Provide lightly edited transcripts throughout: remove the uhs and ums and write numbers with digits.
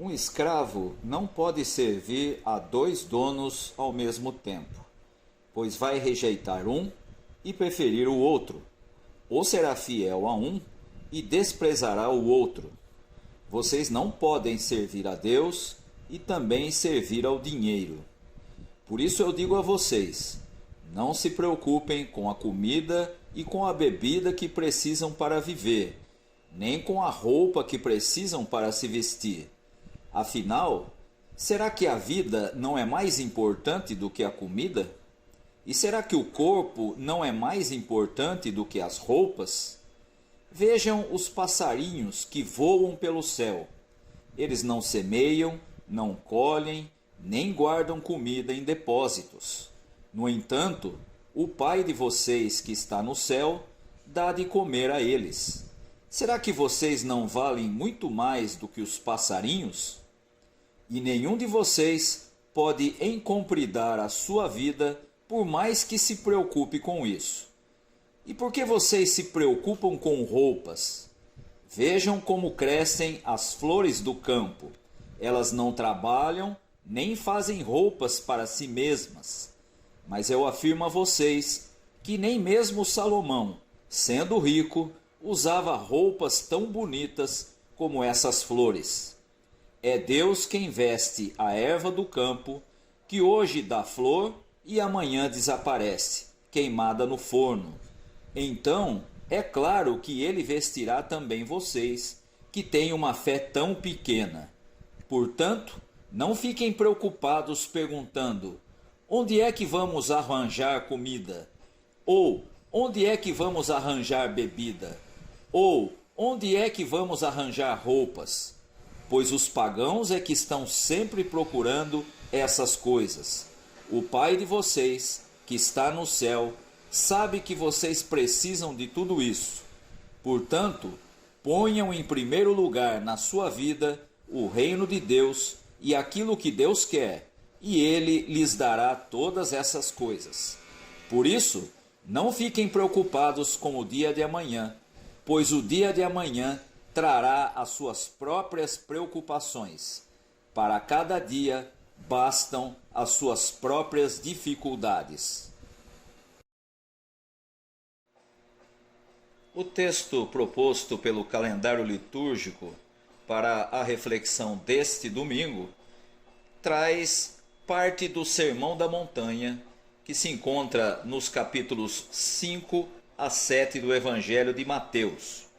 Um escravo não pode servir a dois donos ao mesmo tempo, pois vai rejeitar um e preferir o outro, ou será fiel a um e desprezará o outro. Vocês não podem servir a Deus e também servir ao dinheiro. Por isso eu digo a vocês, não se preocupem com a comida e com a bebida que precisam para viver, nem com a roupa que precisam para se vestir. Afinal, será que a vida não é mais importante do que a comida? E será que o corpo não é mais importante do que as roupas? Vejam os passarinhos que voam pelo céu. Eles não semeiam, não colhem, nem guardam comida em depósitos. No entanto, o Pai de vocês que está no céu dá de comer a eles. Será que vocês não valem muito mais do que os passarinhos? E nenhum de vocês pode encompridar a sua vida por mais que se preocupe com isso. E por que vocês se preocupam com roupas? Vejam como crescem as flores do campo. Elas não trabalham nem fazem roupas para si mesmas. Mas eu afirmo a vocês que nem mesmo Salomão, sendo rico, usava roupas tão bonitas como essas flores. É Deus quem veste a erva do campo, que hoje dá flor e amanhã desaparece, queimada no forno. Então, é claro que ele vestirá também vocês, que têm uma fé tão pequena. Portanto, não fiquem preocupados perguntando: onde é que vamos arranjar comida? Ou onde é que vamos arranjar bebida? Ou onde é que vamos arranjar roupas? Pois os pagãos é que estão sempre procurando essas coisas. O Pai de vocês, que está no céu, sabe que vocês precisam de tudo isso. Portanto, ponham em primeiro lugar na sua vida o reino de Deus e aquilo que Deus quer, e Ele lhes dará todas essas coisas. Por isso, não fiquem preocupados com o dia de amanhã, pois o dia de amanhã trará as suas próprias preocupações. Para cada dia bastam as suas próprias dificuldades. O texto proposto pelo calendário litúrgico para a reflexão deste domingo traz parte do Sermão da Montanha, que se encontra nos capítulos 5 a 7 do Evangelho de Mateus.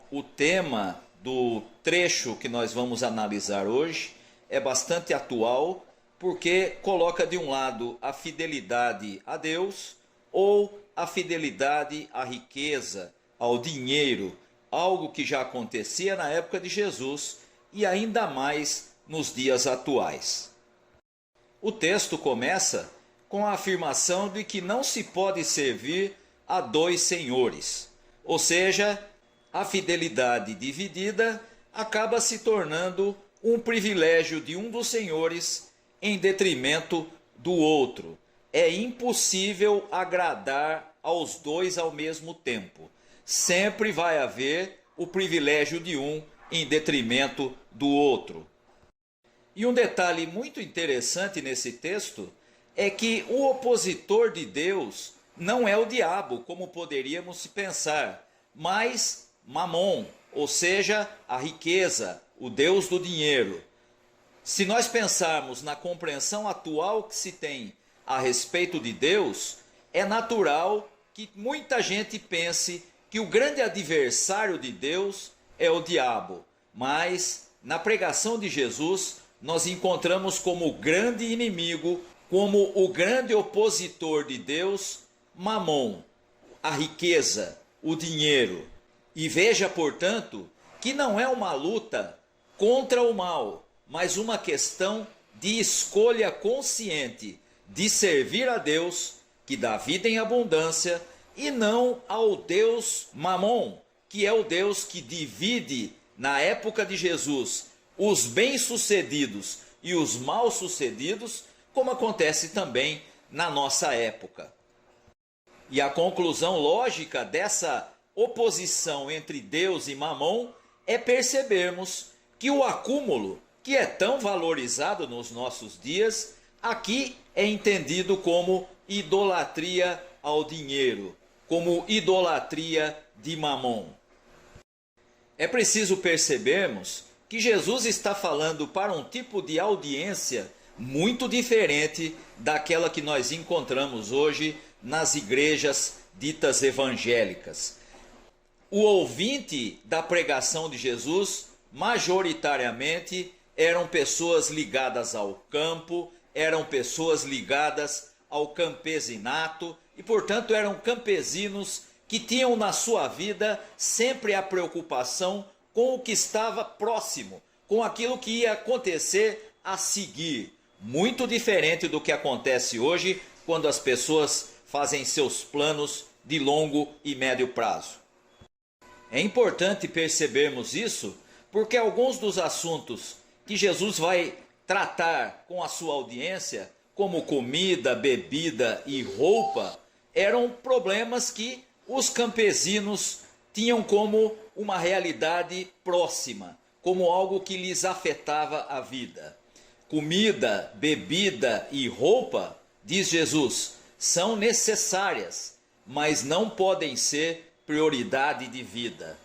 O tema do trecho que nós vamos analisar hoje é bastante atual, porque coloca de um lado a fidelidade a Deus ou a fidelidade à riqueza, ao dinheiro, algo que já acontecia na época de Jesus e ainda mais nos dias atuais. O texto começa com a afirmação de que não se pode servir a dois senhores, ou seja, a fidelidade dividida acaba se tornando um privilégio de um dos senhores em detrimento do outro. É impossível agradar aos dois ao mesmo tempo. Sempre vai haver o privilégio de um em detrimento do outro. E um detalhe muito interessante nesse texto é que o opositor de Deus não é o diabo, como poderíamos se pensar, mas Mamon, ou seja, a riqueza, o Deus do dinheiro. Se nós pensarmos na compreensão atual que se tem a respeito de Deus, é natural que muita gente pense que o grande adversário de Deus é o diabo. Mas na pregação de Jesus, nós encontramos como grande inimigo, como o grande opositor de Deus, Mamon, a riqueza, o dinheiro. E veja, portanto, que não é uma luta contra o mal, mas uma questão de escolha consciente de servir a Deus, que dá vida em abundância, e não ao Deus Mamon, que é o Deus que divide, na época de Jesus, os bem-sucedidos e os mal-sucedidos, como acontece também na nossa época. E a conclusão lógica dessa oposição entre Deus e Mamon é percebermos que o acúmulo, que é tão valorizado nos nossos dias, aqui é entendido como idolatria ao dinheiro, como idolatria de Mamon. É preciso percebermos que Jesus está falando para um tipo de audiência muito diferente daquela que nós encontramos hoje nas igrejas ditas evangélicas. O ouvinte da pregação de Jesus, majoritariamente, eram pessoas ligadas ao campo, eram pessoas ligadas ao campesinato e, portanto, eram campesinos que tinham na sua vida sempre a preocupação com o que estava próximo, com aquilo que ia acontecer a seguir. Muito diferente do que acontece hoje, quando as pessoas fazem seus planos de longo e médio prazo. É importante percebermos isso, porque alguns dos assuntos que Jesus vai tratar com a sua audiência, como comida, bebida e roupa, eram problemas que os campesinos tinham como uma realidade próxima, como algo que lhes afetava a vida. Comida, bebida e roupa, diz Jesus, são necessárias, mas não podem ser prioridade de vida.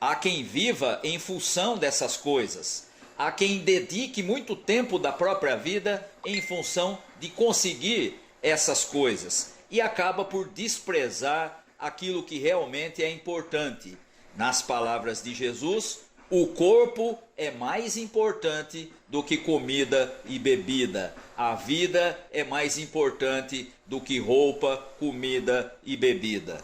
Há quem viva em função dessas coisas. Há quem dedique muito tempo da própria vida em função de conseguir essas coisas e acaba por desprezar aquilo que realmente é importante. Nas palavras de Jesus, o corpo é mais importante do que comida e bebida. A vida é mais importante do que roupa, comida e bebida.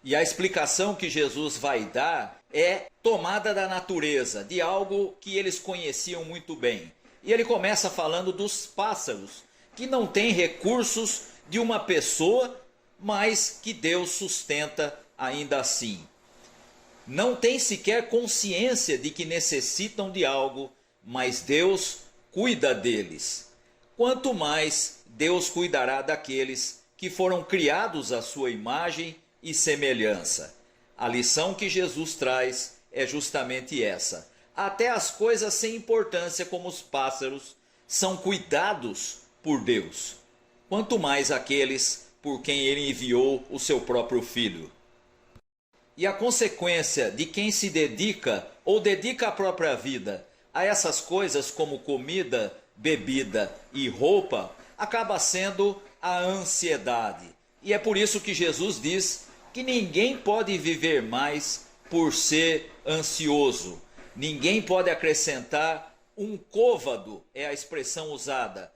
E a explicação que Jesus vai dar é tomada da natureza, de algo que eles conheciam muito bem. E ele começa falando dos pássaros, que não têm recursos de uma pessoa, mas que Deus sustenta ainda assim. Não têm sequer consciência de que necessitam de algo, mas Deus cuida deles. Quanto mais Deus cuidará daqueles que foram criados à sua imagem e semelhança. A lição que Jesus traz é justamente essa. Até as coisas sem importância, como os pássaros, são cuidados por Deus. Quanto mais aqueles por quem ele enviou o seu próprio Filho. E a consequência de quem se dedica ou dedica a própria vida a essas coisas como comida, bebida e roupa, acaba sendo a ansiedade. E é por isso que Jesus diz que ninguém pode viver mais por ser ansioso. Ninguém pode acrescentar um côvado, é a expressão usada.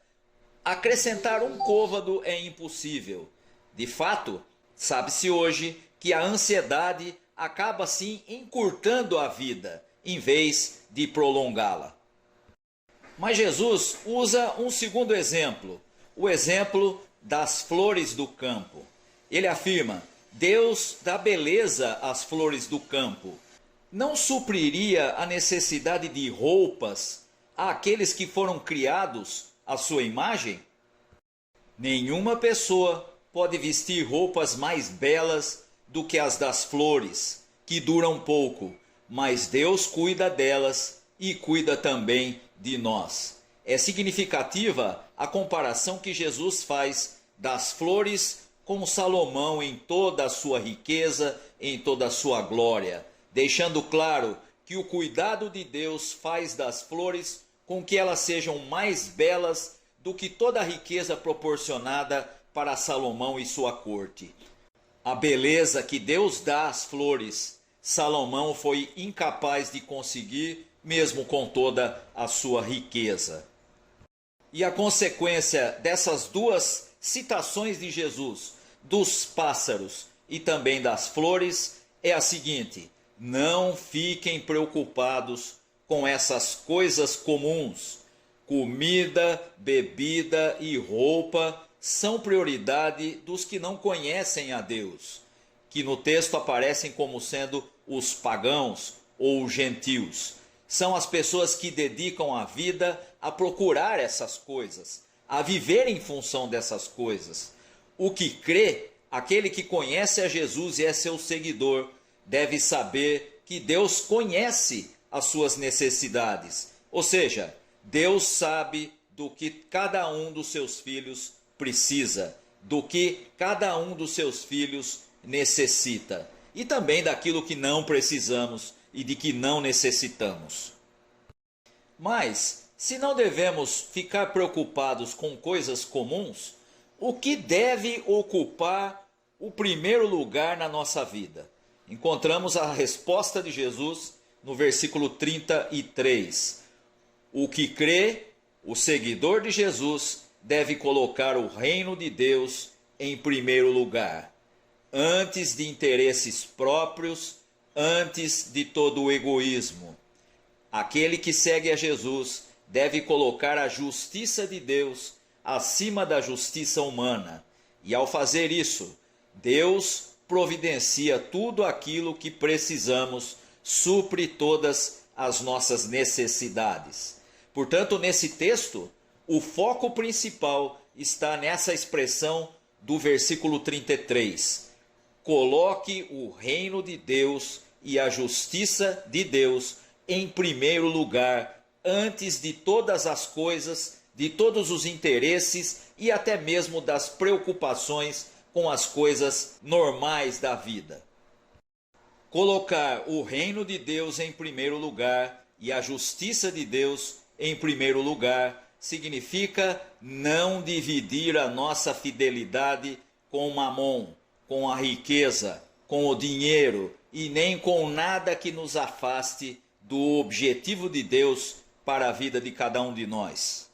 Acrescentar um côvado é impossível. De fato, sabe-se hoje que a ansiedade acaba assim encurtando a vida, em vez de prolongá-la. Mas Jesus usa um segundo exemplo, o exemplo das flores do campo. Ele afirma: Deus dá beleza às flores do campo. Não supriria a necessidade de roupas àqueles que foram criados à sua imagem? Nenhuma pessoa pode vestir roupas mais belas do que as das flores, que duram pouco, mas Deus cuida delas e cuida também de nós. É significativa a comparação que Jesus faz das flores com Salomão em toda a sua riqueza, em toda a sua glória, deixando claro que o cuidado de Deus faz das flores com que elas sejam mais belas do que toda a riqueza proporcionada para Salomão e sua corte. A beleza que Deus dá às flores, Salomão foi incapaz de conseguir, mesmo com toda a sua riqueza. E a consequência dessas duas citações de Jesus, dos pássaros e também das flores, é a seguinte: não fiquem preocupados com essas coisas comuns. Comida, bebida e roupa são prioridade dos que não conhecem a Deus, que no texto aparecem como sendo os pagãos ou gentios. São as pessoas que dedicam a vida a procurar essas coisas, a viver em função dessas coisas. O que crê, aquele que conhece a Jesus e é seu seguidor, deve saber que Deus conhece as suas necessidades Ou seja, Deus sabe do que cada um dos seus filhos precisa, do que cada um dos seus filhos necessita, e também daquilo que não precisamos e de que não necessitamos. Mas, se não devemos ficar preocupados com coisas comuns, o que deve ocupar o primeiro lugar na nossa vida? Encontramos a resposta de Jesus no versículo 33. O que crê, o seguidor de Jesus, deve colocar o reino de Deus em primeiro lugar, antes de interesses próprios, antes de todo o egoísmo. Aquele que segue a Jesus deve colocar a justiça de Deus acima da justiça humana. E ao fazer isso, Deus providencia tudo aquilo que precisamos, supre todas as nossas necessidades. Portanto, nesse texto, o foco principal está nessa expressão do versículo 33. Coloque o reino de Deus e a justiça de Deus em primeiro lugar, antes de todas as coisas, de todos os interesses e até mesmo das preocupações com as coisas normais da vida. Colocar o reino de Deus em primeiro lugar e a justiça de Deus em primeiro lugar significa não dividir a nossa fidelidade com o mamon, com a riqueza, com o dinheiro e nem com nada que nos afaste do objetivo de Deus para a vida de cada um de nós.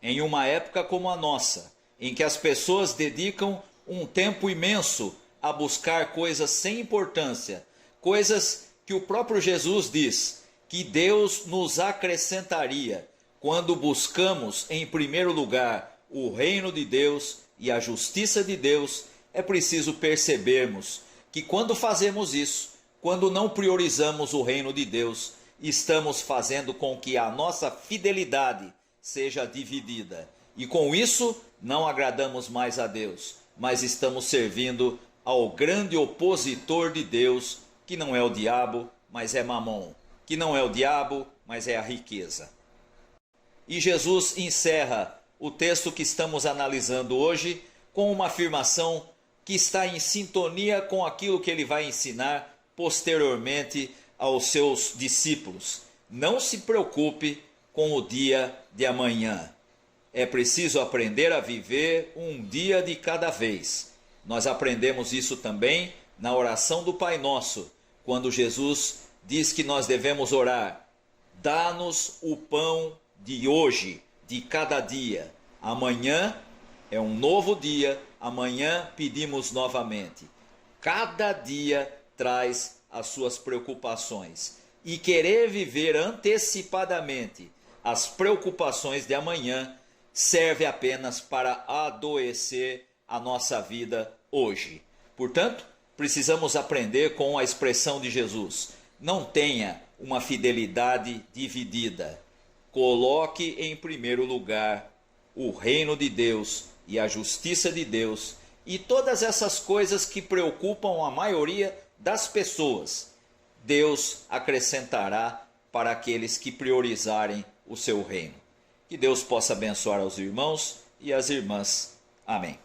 Em uma época como a nossa, em que as pessoas dedicam um tempo imenso a buscar coisas sem importância, coisas que o próprio Jesus diz que Deus nos acrescentaria quando buscamos em primeiro lugar o reino de Deus e a justiça de Deus, é preciso percebermos que quando fazemos isso, quando não priorizamos o reino de Deus, estamos fazendo com que a nossa fidelidade seja dividida. E com isso, não agradamos mais a Deus, mas estamos servindo ao grande opositor de Deus, que não é o diabo, mas é Mamon, que não é o diabo, mas é a riqueza. E Jesus encerra o texto que estamos analisando hoje com uma afirmação que está em sintonia com aquilo que ele vai ensinar posteriormente aos seus discípulos. Não se preocupe com o dia de amanhã. É preciso aprender a viver um dia de cada vez. Nós aprendemos isso também na oração do Pai Nosso, quando Jesus diz que nós devemos orar: dá-nos o pão de hoje, de cada dia. Amanhã é um novo dia, amanhã pedimos novamente. Cada dia traz as suas preocupações. E querer viver antecipadamente as preocupações de amanhã serve apenas para adoecer a nossa vida hoje. Portanto, precisamos aprender com a expressão de Jesus: não tenha uma fidelidade dividida. Coloque em primeiro lugar o reino de Deus e a justiça de Deus, e todas essas coisas que preocupam a maioria das pessoas, Deus acrescentará para aqueles que priorizarem o seu reino. Que Deus possa abençoar aos irmãos e às irmãs. Amém.